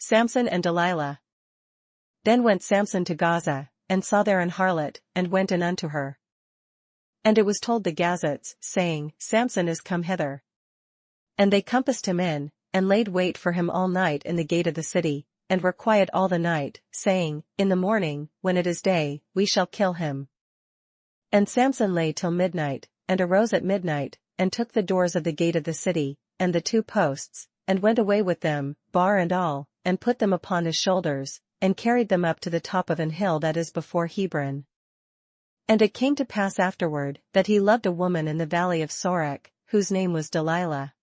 Samson and Delilah. Then went Samson to Gaza, and saw there an harlot, and went in unto her. And it was told the Gazites, saying, Samson is come hither. And they compassed him in, and laid wait for him all night in the gate of the city, and were quiet all the night, saying, In the morning, when it is day, we shall kill him. And Samson lay till midnight, and arose at midnight, and took the doors of the gate of the city, and the 2 posts, and went away with them, bar and all, and put them upon his shoulders, and carried them up to the top of an hill that is before Hebron. And it came to pass afterward, that he loved a woman in the valley of Sorek, whose name was Delilah.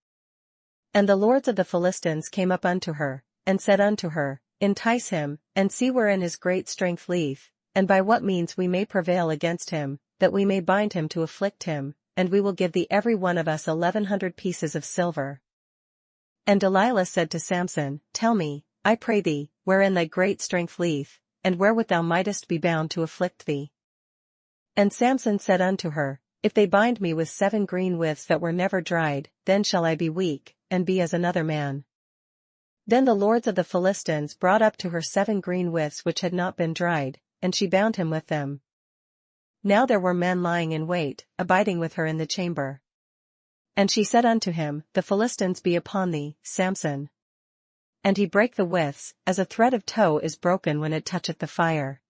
And the lords of the Philistines came up unto her, and said unto her, Entice him, and see wherein his great strength lieth, and by what means we may prevail against him, that we may bind him to afflict him, and we will give thee every one of us 1100 pieces of silver. And Delilah said to Samson, Tell me, I pray thee, wherein thy great strength lieth, and wherewith thou mightest be bound to afflict thee. And Samson said unto her, If they bind me with 7 green withs that were never dried, then shall I be weak, and be as another man. Then the lords of the Philistines brought up to her 7 green withs which had not been dried, and she bound him with them. Now there were men lying in wait, abiding with her in the chamber. And she said unto him, The Philistines be upon thee, Samson. And he brake the withs, as a thread of tow is broken when it toucheth the fire.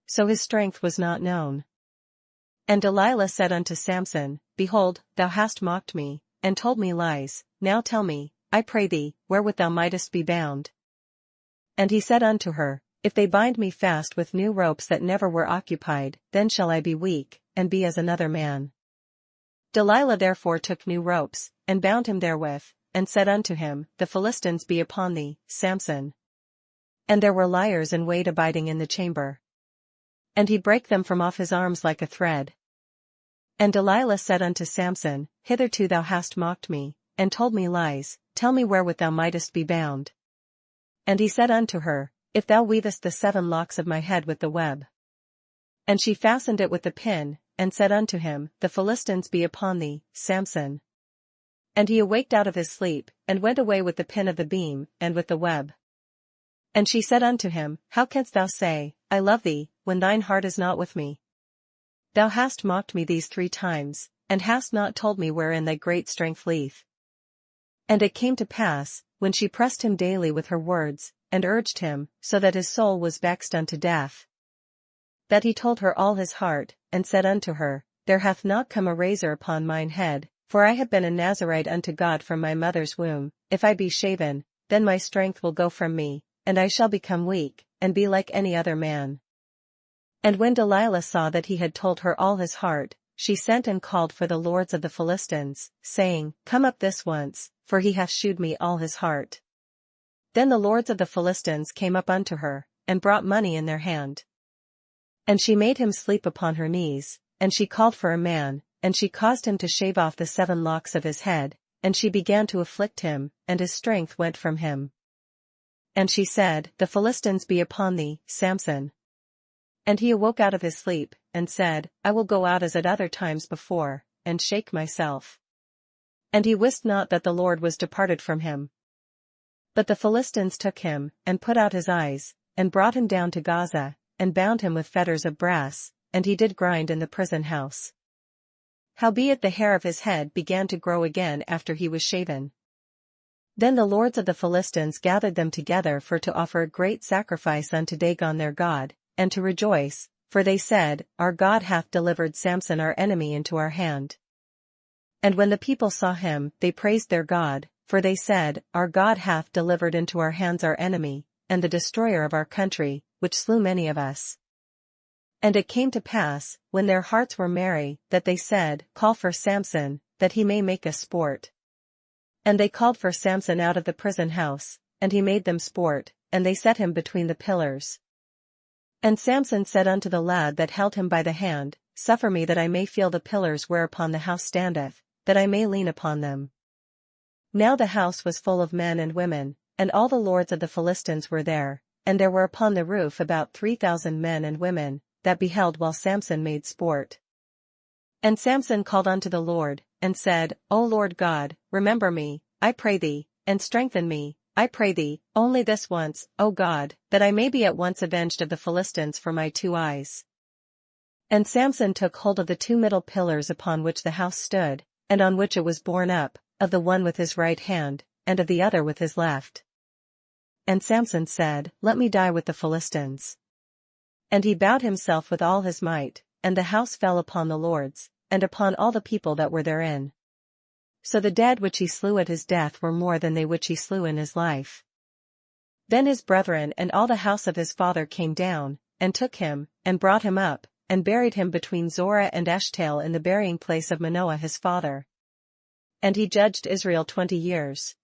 So his strength was not known. And Delilah said unto Samson, Behold, thou hast mocked me, and told me lies, now tell me, I pray thee, wherewith thou mightest be bound. And he said unto her, If they bind me fast with new ropes that never were occupied, then shall I be weak, and be as another man. Delilah therefore took new ropes, and bound him therewith, and said unto him, The Philistines be upon thee, Samson. And there were liers in wait abiding in the chamber. And he brake them from off his arms like a thread. And Delilah said unto Samson, Hitherto thou hast mocked me, and told me lies, tell me wherewith thou mightest be bound. And he said unto her, If thou weavest the 7 locks of my head with the web. And she fastened it with the pin, and said unto him, The Philistines be upon thee, Samson. And he awaked out of his sleep, and went away with the pin of the beam, and with the web. And she said unto him, How canst thou say, I love thee, when thine heart is not with me? Thou hast mocked me these 3 times, and hast not told me wherein thy great strength lieth. And it came to pass, when she pressed him daily with her words, and urged him, so that his soul was vexed unto death, that he told her all his heart, and said unto her, There hath not come a razor upon mine head, for I have been a Nazarite unto God from my mother's womb. If I be shaven, then my strength will go from me, and I shall become weak, and be like any other man. And when Delilah saw that he had told her all his heart, she sent and called for the lords of the Philistines, saying, Come up this once, for he hath shewed me all his heart. Then the lords of the Philistines came up unto her, and brought money in their hand. And she made him sleep upon her knees, and she called for a man, and she caused him to shave off the 7 locks of his head, and she began to afflict him, and his strength went from him. And she said, The Philistines be upon thee, Samson. And he awoke out of his sleep, and said, I will go out as at other times before, and shake myself. And he wist not that the Lord was departed from him. But the Philistines took him, and put out his eyes, and brought him down to Gaza, and bound him with fetters of brass, and he did grind in the prison house. Howbeit the hair of his head began to grow again after he was shaven. Then the lords of the Philistines gathered them together for to offer a great sacrifice unto Dagon their god, and to rejoice, for they said, Our God hath delivered Samson our enemy into our hand. And when the people saw him, they praised their God, for they said, Our God hath delivered into our hands our enemy, and the destroyer of our country, which slew many of us. And it came to pass, when their hearts were merry, that they said, Call for Samson, that he may make us sport. And they called for Samson out of the prison house, and he made them sport, and they set him between the pillars. And Samson said unto the lad that held him by the hand, Suffer me that I may feel the pillars whereupon the house standeth, that I may lean upon them. Now the house was full of men and women, and all the lords of the Philistines were there, and there were upon the roof about 3,000 men and women, that beheld while Samson made sport. And Samson called unto the Lord, and said, O Lord God, remember me, I pray thee, and strengthen me, I pray thee, only this once, O God, that I may be at once avenged of the Philistines for my 2 eyes. And Samson took hold of the 2 middle pillars upon which the house stood, and on which it was borne up, of the one with his right hand, and of the other with his left. And Samson said, Let me die with the Philistines. And he bowed himself with all his might, and the house fell upon the lords, and upon all the people that were therein. So the dead which he slew at his death were more than they which he slew in his life. Then his brethren and all the house of his father came down, and took him, and brought him up, and buried him between Zorah and Eshtaol in the burying place of Manoah his father. And he judged Israel 20 years.